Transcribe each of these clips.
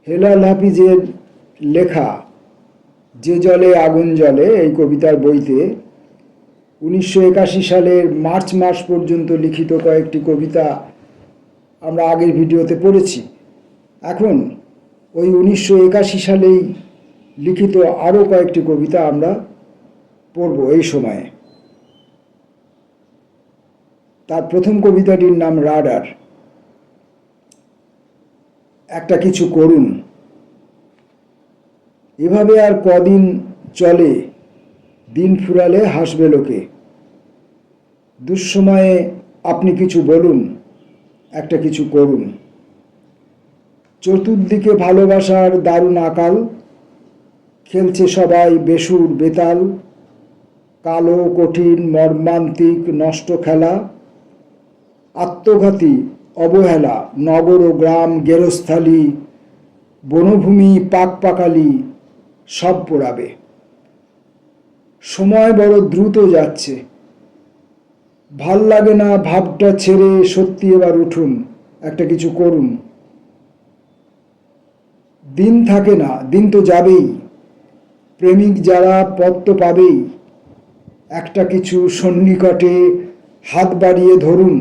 হেলাল হাফিজের লেখা যে জলে আগুন জ্বলে এই কবিতার বইতে 1981 সালের মার্চ মাস পর্যন্ত লিখিত কয়েকটি কবিতা আমরা আগের ভিডিওতে পড়েছি। এখন ওই 1981 সালেই লিখিত আরও কয়েকটি কবিতা আমরা পড়ব এই সময়ে। তার প্রথম কবিতাটির নাম রাডার। একটা কিছু করুন, এভাবে আর কদিন চলে, দিন ফুরালে হাসবে লোকে। দুঃসময়ে আপনি কিছু বলুন, একটা কিছু করুন। চতুর্দিকে ভালোবাসার দারুণ আকাল, খেলছে সবাই বেসুর বেতাল। কালো কঠিন মর্মান্তিক নষ্ট খেলা, আত্মঘাতী অবহেলা। নগর ও গ্রাম গেরস্থালি, বনভূমি পাক পাকালি সব পোড়াবে। সময় বড় দ্রুত যাচ্ছে, ভাল লাগে না ভাবটা ছেড়ে সত্যি এবার উঠুন, একটা কিছু করুন। দিন থাকে না, দিন তো যাবেই, প্রেমিক যারা পথ তো পাবেই। একটা কিছু সন্নিকটে হাত বাড়িয়ে ধরুন,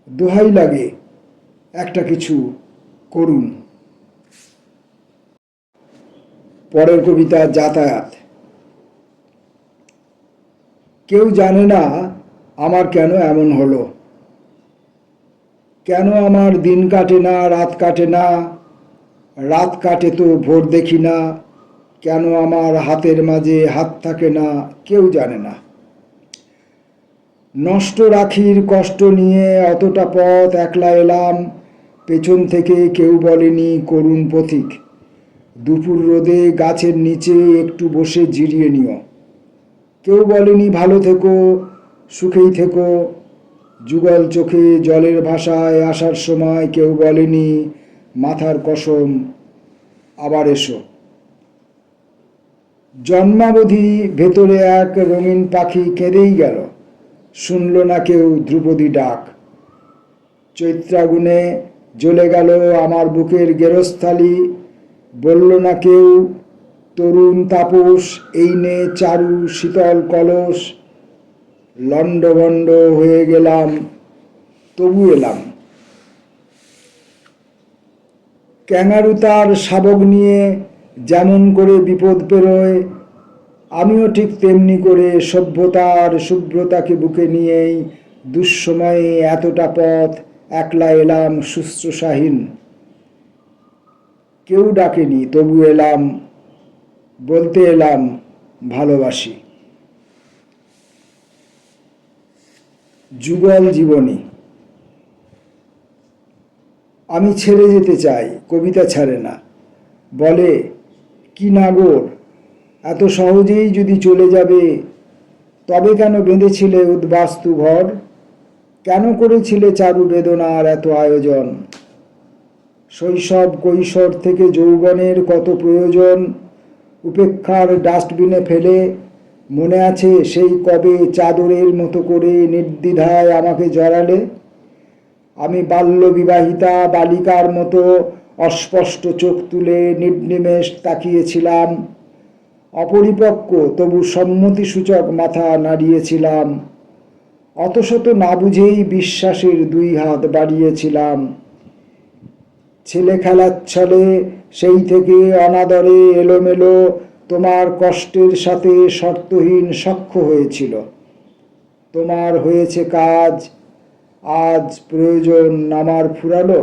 দোহাই লাগে একটা কিছু করুন। পরের কবিতা যাতায়াত। কেউ জানে না আমার কেন এমন হলো, কেন আমার দিন কাটে না রাত কাটে না, রাত কাটে তো ভোর দেখি না। কেন আমার হাতের মাঝে হাত থাকে না, কেউ জানে না। নষ্ট রাখির কষ্ট নিয়ে অতটা পথ একলা এলাম, পেছন থেকে কেউ বলেনি করুণ পথিক। দুপুর রোদে গাছের নিচে একটু বসে জিরিয়ে নিও, কেউ বলেনি ভালো থেকো সুখেই থেকো। যুগল চোখে জলের ভাষায় আসার সময় কেউ বলেনি মাথার কসম আবার এসো। জন্মাবধি ভেতরে এক রঙিন পাখি কেঁদেই গেল, শুনল না কেউ ধ্রুপদী ডাক। চৈত্রাগুনে জ্বলে গেল আমার বুকের গেরস্থালি, বলল না কেউ তরুণ তাপস এই নে চারু শীতল কলস। লণ্ডভণ্ড হয়ে গেলাম তবু এলাম। ক্যাঙারু তার শাবক নিয়ে যেমন করে বিপদ পেরোয়, আমিও ঠিক তেমনি করে সভ্যতার শুভ্রতাকে বুকে নিয়েই দুঃসময়ে এতটা পথ একলা এলাম শুশ্রূষাহীন। কেউ ডাকেনি তবু এলাম, বলতে এলাম ভালোবাসি। যুগল জীবনী। আমি ছেড়ে যেতে চাই, কবিতা ছাড়ে না। বলে কি নাগর, এত সহজেই যদি চলে যাবে, তবে কেন বেঁধেছিলে উদ্বাস্তু ঘর, কেন করেছিলে চারু বেদনার এত আয়োজন। শৈশব কৈশোর থেকে যৌবনের কত প্রয়োজন উপেক্ষার ডাস্টবিনে ফেলে, মনে আছে সেই কবে চাদরের মতো করে নির্দ্বিধায় আমাকে জড়ালে। আমি বাল্য বিবাহিতা বালিকার মতো অস্পষ্ট চোখ তুলে নির্নিমেষ তাকিয়েছিলাম, অপরিপক্ক তবু সম্মতিসূচক মাথা নাড়িয়েছিলাম। অতশত না বুঝেই বিশ্বাসের দুই হাত বাড়িয়েছিলাম। ছেলে খেলার ছলে সেই থেকে অনাদরে এলোমেলো তোমার কষ্টের সাথে শর্তহীন সখ্য হয়েছিল। তোমার হয়েছে কাজ, আজ প্রয়োজন আমার ফুরালো।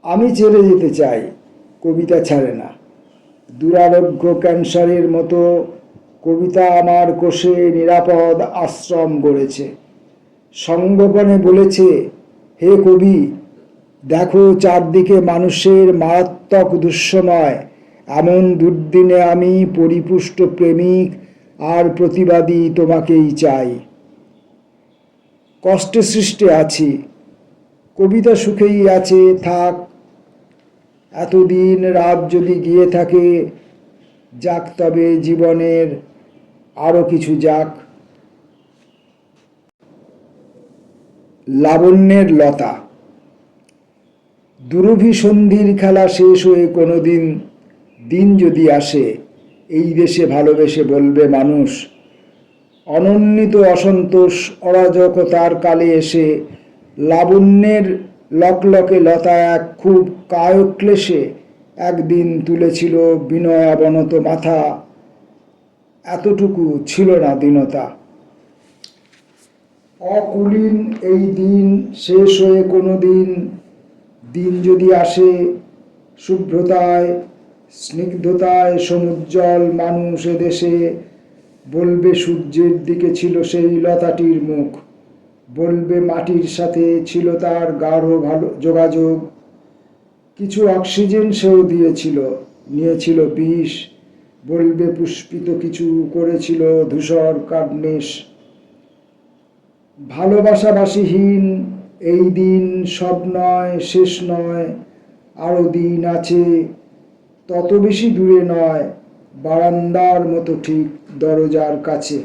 আমি ছেড়ে যেতে চাই, কবিতা ছাড়ে না। দুরারোগ্য ক্যান্সারের মতো কবিতা আমার কোষে নিরাপদ আশ্রম গড়েছে। সঙ্গোপনে বলেছে, হে কবি, দেখো চারদিকে মানুষের মারাত্মক দুঃসময়, এমন দুর্দিনে আমি পরিপুষ্ট প্রেমিক আর প্রতিবাদী তোমাকেই চাই। কষ্টে সৃষ্টে আছি, কবিতা সুখেই আছে থাক। এতদিন রাত যদি গিয়ে থাকে, যাক তবে জীবনের আরো কিছু যাক। লাবণ্যের লতা। দুরভিসন্ধির খেলা শেষ হয়ে কোনোদিন দিন যদি আসে, এই দেশে ভালোবেসে বলবে মানুষ, অনন্বিত অসন্তোষ অরাজকতার কালে এসে লাবণ্যের লকলকে লতা এক খুব কায়ক্লেশে একদিন তুলেছিল বিনয়াবনত মাথা, এতটুকু ছিল না দীনতা। অকুলীন এই দিন শেষ হয়ে কোনো দিন দিন যদি আসে, শুভ্রতায় স্নিগ্ধতায় সমুজ্জ্বল মানুষ এদেশে বলবে সূর্যের দিকে ছিল সেই লতাটির মুখ, বলবে মাটির সাথে ছিল তার গাঢ় ভালো যোগাযোগ, কিছু অক্সিজেন সেও দিয়েছিল, নিয়েছিল বিষ, বলবে পুষ্পিত কিছু করেছিল ধূসর কার্নিশ। ভালোবাসাবাসীহীন এই দিন সব নয়, শেষ নয়, আরও দিন আছে, তত বেশি দূরে নয়, বারান্দার মতো ঠিক দরজার কাছে।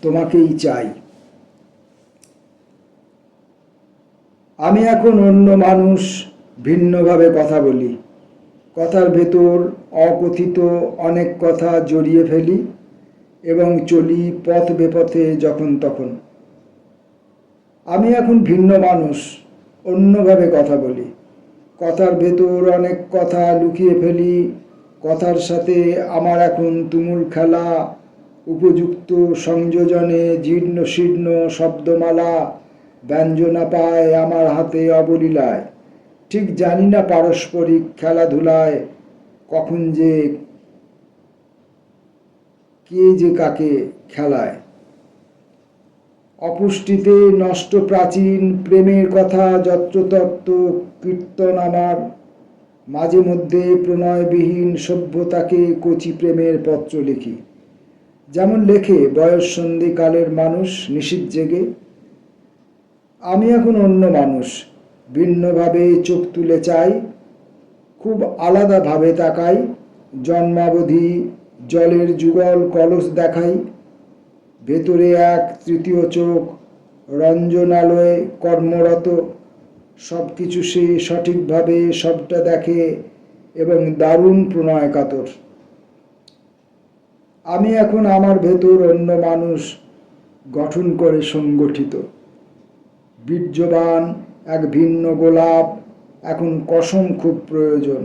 তোমাকেই চাই। আমি এখন অন্য মানুষ, ভিন্নভাবে কথা বলি, কথার ভেতর অকথিত অনেক কথা জড়িয়ে ফেলি এবং চলি পথ বেপথে যখন তখন। আমি এখন ভিন্ন মানুষ, অন্যভাবে কথা বলি, কথার ভেতর অনেক কথা লুকিয়ে ফেলি, কথার সাথে আমার এখন তুমুল খেলা, উপযুক্ত সংযোজনে জীর্ণ শীর্ণ শব্দমালা ব্যঞ্জনা পায় আমার হাতে অবলীলায়। ঠিক জানি না পারস্পরিক খেলাধুলায় কখন যে কে যে কাকে খেলায়। অপুষ্টিতে নষ্ট প্রাচীন প্রেমের কথা যত্রতত্র কীর্তন আমার, মাঝে মধ্যে প্রণয়বিহীন সভ্যতাকে কচি প্রেমের পত্র লিখি, যেমন লেখে বয়ঃসন্ধিকালের মানুষ নিশীথ জেগে। আমি এখন অন্য মানুষ, ভিন্নভাবে চোখ তুলে চাই, খুব আলাদাভাবে তাকাই, জন্মাবধি জলের যুগল কলস দেখাই, ভেতরে এক তৃতীয় চোখ রঞ্জনালয়ে কর্মরত, সব কিছু সে সঠিকভাবে সবটা দেখে এবং দারুণ প্রণয় কাতর। আমি এখন আমার ভেতর অন্য মানুষ গঠন করে সংগঠিত, বীর্যবান এক ভিন্ন গোলাপ, এখন কসম খুব প্রয়োজন।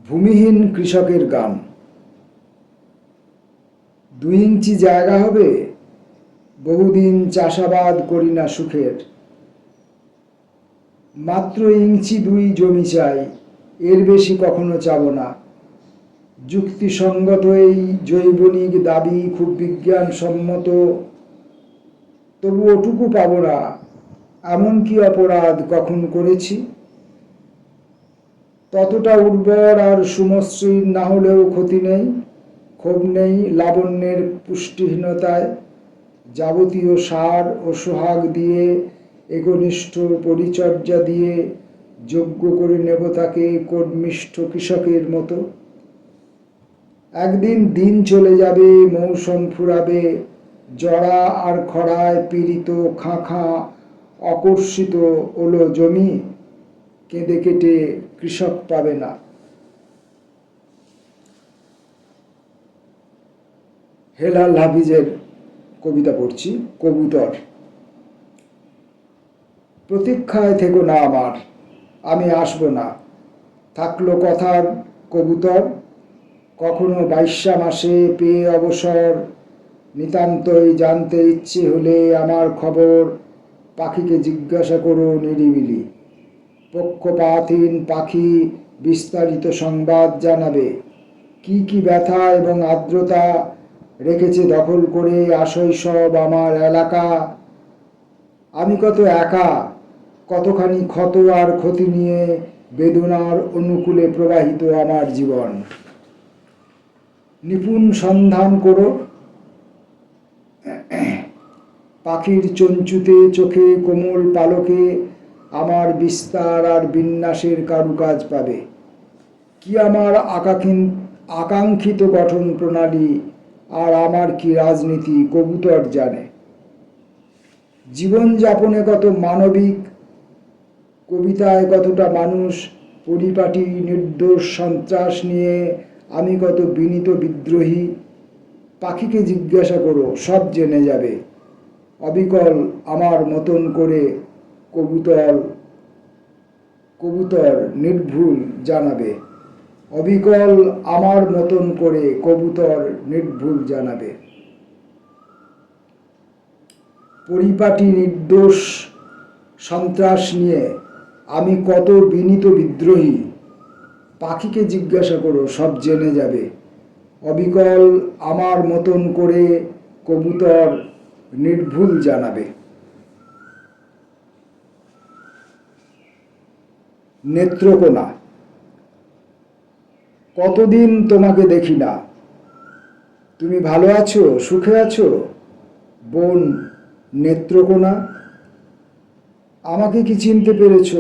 ভূমিহীন কৃষকের গান। 2 ইঞ্চি জায়গা হবে, বহুদিন চাষাবাদ করি না সুখের, মাত্র 1 ইঞ্চি 2 জমি চাই, এর বেশি কখনো চাবো না। যুক্তিসঙ্গত এই জৈবনিক দাবি খুব বিজ্ঞানসম্মত, তবু ওটুকু পাবো না। এমন কি অপরাধ কখন করেছি? ততটা উর্বর আর সুমসৃণ না হলেও ক্ষতি নেই, ক্ষোভ নেই লাবণ্যের পুষ্টিহীনতায়। যাবতীয় সার ও সোহাগ দিয়ে, একনিষ্ঠ পরিচর্যা দিয়ে যোগ্য করে নেব তাকে কর্মিষ্ঠ কৃষকের মতো। একদিন দিন চলে যাবে, মৌসুম ফুরাবে, জরা আর খরায় পীড়িত খাঁ খাঁ অকর্ষিত ওলো জমি কেঁদে কেটে কৃষক পাবে না। হেলাল হাফিজের কবিতা পড়ছি, কবুতর। প্রতীক্ষায় থেকো না আমার, আমি আসবো না, থাকলো কথার কবুতর। কখনো 22 মাসে পেয়ে অবসর, নিতান্তই জানতে ইচ্ছে হলে আমার খবর পাখিকে জিজ্ঞাসা করো নিরিবিলি। পক্ষপাতহীন পাখি বিস্তারিত সংবাদ জানাবে, কি কি ব্যথা এবং আর্দ্রতা রেখেছে দখল করে আশৈশব আমার এলাকা। আমি কত একা, কতখানি ক্ষত আর ক্ষতি নিয়ে বেদনার অনুকূলে প্রবাহিত আমার জীবন। নিপুণ সন্ধান করো, পাখির চঞ্চুতে চোখে কোমল পালকে আমার বিস্তার আর বিন্যাসের কারুকাজ পাবে। কি আমার আকাঙ্ক্ষিত গঠন প্রণালী আর আমার কি রাজনীতি কবুতর জানে। জীবনযাপনে কত মানবিক, কবিতায় কতটা মানুষ, পরিপাটি নির্দোষ সন্ত্রাস নিয়ে আমি কত বিনীত বিদ্রোহী। পাখিকে জিজ্ঞাসা করো, সব জেনে যাবে। অবিকল আমার মতন করে কবুতর কবুতর নির্ভুল জানাবে। অবিকল আমার মতন করে কবুতর নির্ভুল জানাবে। পরিপাটি নির্দোষ সন্ত্রাস নিয়ে আমি কত বিনীত বিদ্রোহী। পাখিকে জিজ্ঞাসা করো, সব জেনে যাবে। অবিকল আমার মতন করে কবুতর নির্ভুল জানাবে। নেত্রকোনা। কতদিন তোমাকে দেখি না, তুমি ভালো আছো, সুখে আছো? বোন নেত্রকোনা, আমাকে কি চিনতে পেরেছ?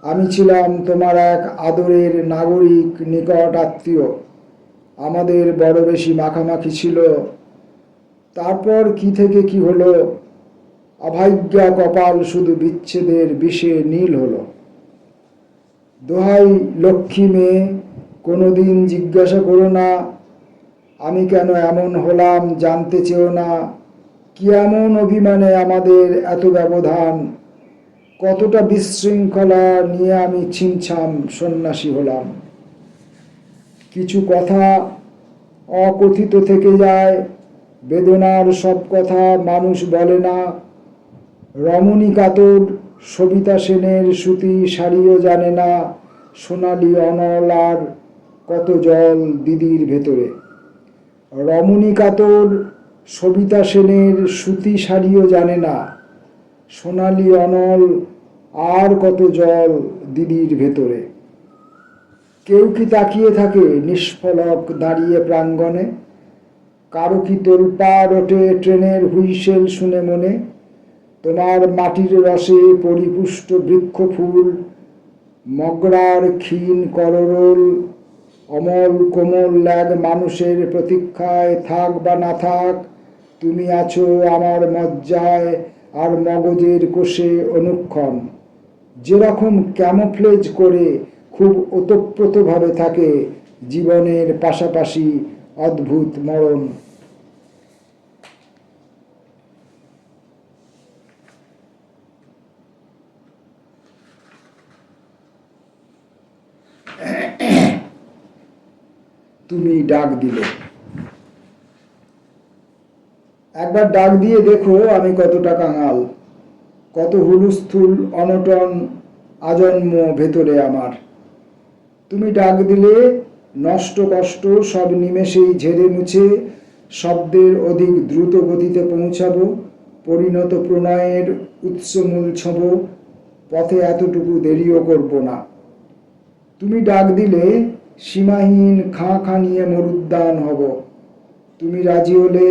আমি ছিলাম তোমার এক আদরের নাগরিক, নিকট আত্মীয়। আমাদের বড় বেশি মাখামাখি ছিল। তারপর কি থেকে কি হলো, অভাগ্যা কপাল শুধু বিচ্ছেদের বিষে নীল হলো। দোহাই লক্ষ্মী মেয়ে, কোনোদিন জিজ্ঞাসা করো না আমি কেন এমন হলাম, জানতে চেও না কি এমন অভিমানে আমাদের এত ব্যবধান। কতটা বিশৃঙ্খলা নিয়ে আমি ছিমছাম সন্ন্যাসী হলাম। কিছু কথা অকথিত থেকে যায়, বেদনার সব কথা মানুষ বলে না। রমণী কাতর সবিতা সেনের শ্রুতি সারিও জানে না, সোনালি অনল আর কত জল দিদির ভেতরে। রমণী কাতর সবিতা সেনের শ্রুতি সারিও জানে না, সোনালি অনল আর কত জল দিদির ভেতরে। কেউ কি তাকিয়ে থাকে নিষ্ফলক দাঁড়িয়ে প্রাঙ্গণে? কারো কি তোলপাড় ওঠে ট্রেনের হুইসেল শুনে মনে? তোমার মাটির রসে পরিপুষ্ট বৃক্ষ ফুল, মগরার ক্ষীণ কররোল, অমল কোমল ল্যাগ মানুষের প্রতীক্ষায় থাক বা না থাক, তুমি আছো আমার মজ্জায় আর মগজের কোষে অনুক্ষণ। যেরকম ক্যামোফ্লেজ করে খুব ওতপ্রোতভাবে থাকে জীবনের পাশাপাশি অদ্ভুত মরণ। তুমি ডাক দিলে। একবার ডাক দিয়ে দেখো আমি কতটা কাঙাল, কত হুলস্থুল অনটন আজন্ম ভেতরে আমার। তুমি ডাক দিলে, নষ্ট কষ্ট সব নিমেষেই ঝেড়ে মুছে শব্দের অধিক দ্রুত গতিতে পৌঁছাবো, পরিণত প্রণয়ের উৎসমূল ছোঁব, পথে এতটুকু দেরিও করব না। তুমি ডাক দিলে, সীমাহীন খাঁ খাঁ নিয়ে মরুদ্যান হব। তুমি রাজি হলে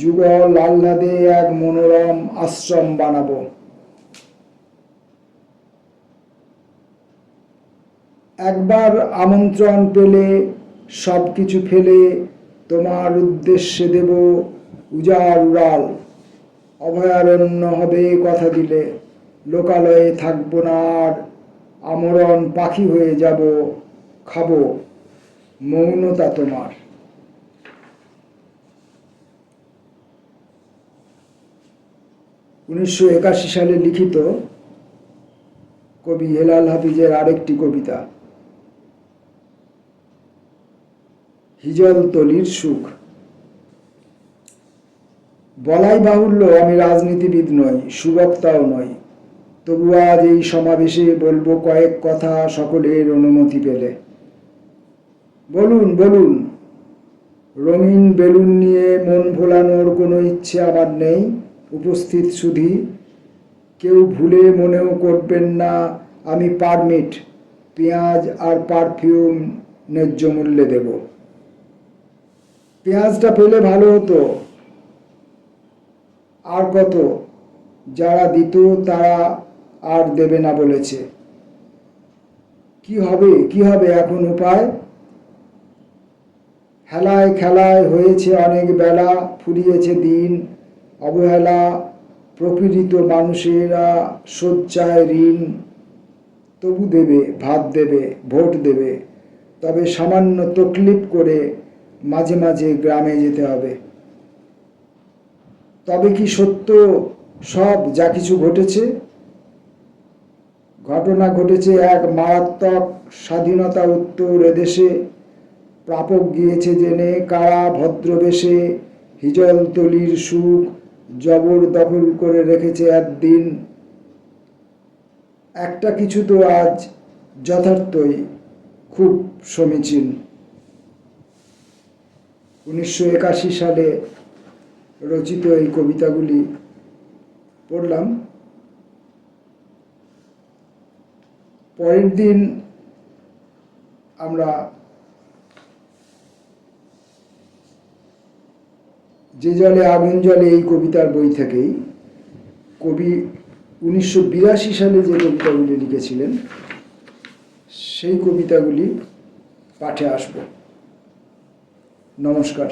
যুগল আহ্লাদে এক মনোরম আশ্রম বানাবো। একবার আমন্ত্রণ পেলে সব কিছু ফেলে তোমার উদ্দেশ্যে দেব উজাড় উড়াল। অভয়ারণ্য হবে কথা দিলে, লোকালয়ে থাকবো না আর, আমরণ পাখি হয়ে যাব, খাবো মৌনতা তোমার। 1981 সালে লিখিত কবি হেলাল হাফিজের আরেকটি কবিতা, হিজল তলির সুখ। বলাই বাহুল্য আমি রাজনীতিবিদ নই, সুবক্তাও নই, তবু আজ এই সমাবেশে বলবো কয়েক কথা সকলের অনুমতি পেলে। বলুন বলুন, রঙিন বেলুন নিয়ে মন ভোলানোর কোনো ইচ্ছে আমার নেই। উপস্থিত সুধী, কেউ ভুলে মনেও করবেন না আমি পারমিট, পেঁয়াজ আর পারফিউম ন্যায্য মূল্যে দেব। পেঁয়াজটা পেলে ভালো হতো, আর কত, যারা দিত তারা আর দেবে না বলেছে। কি হবে কি হবে এখন উপায়? হেলায় খেলায় হয়েছে অনেক বেলা, ফুরিয়েছে দিন, অবহেলা প্রপীড়িত মানুষেরা শয্যায় ঋণ। তবু দেবে, ভাত দেবে, ভোট দেবে, তবে সামান্য তকলিফ করে মাঝে মাঝে গ্রামে যেতে হবে। তবে কি সত্য সব যা কিছু ঘটেছে? ঘটনা ঘটেছে এক মারাত্মক স্বাধীনতা উত্তর এদেশে। প্রাপক গিয়েছে জেনে কারা ভদ্রবেশে, হিজলতলির সুখ জবরদখল করে রেখেছে একদিন। একটা কিছু তো আজ যথার্থই খুব সমীচীন। 1981 সালে রচিত এই কবিতাগুলি পড়লাম। পরের দিন আমরা যে জলে আগুন জলে এই কবিতার বই থেকেই কবি 1982 সালে যে কবিতাগুলি লিখেছিলেন সেই কবিতাগুলি পাঠে আসব। নমস্কার।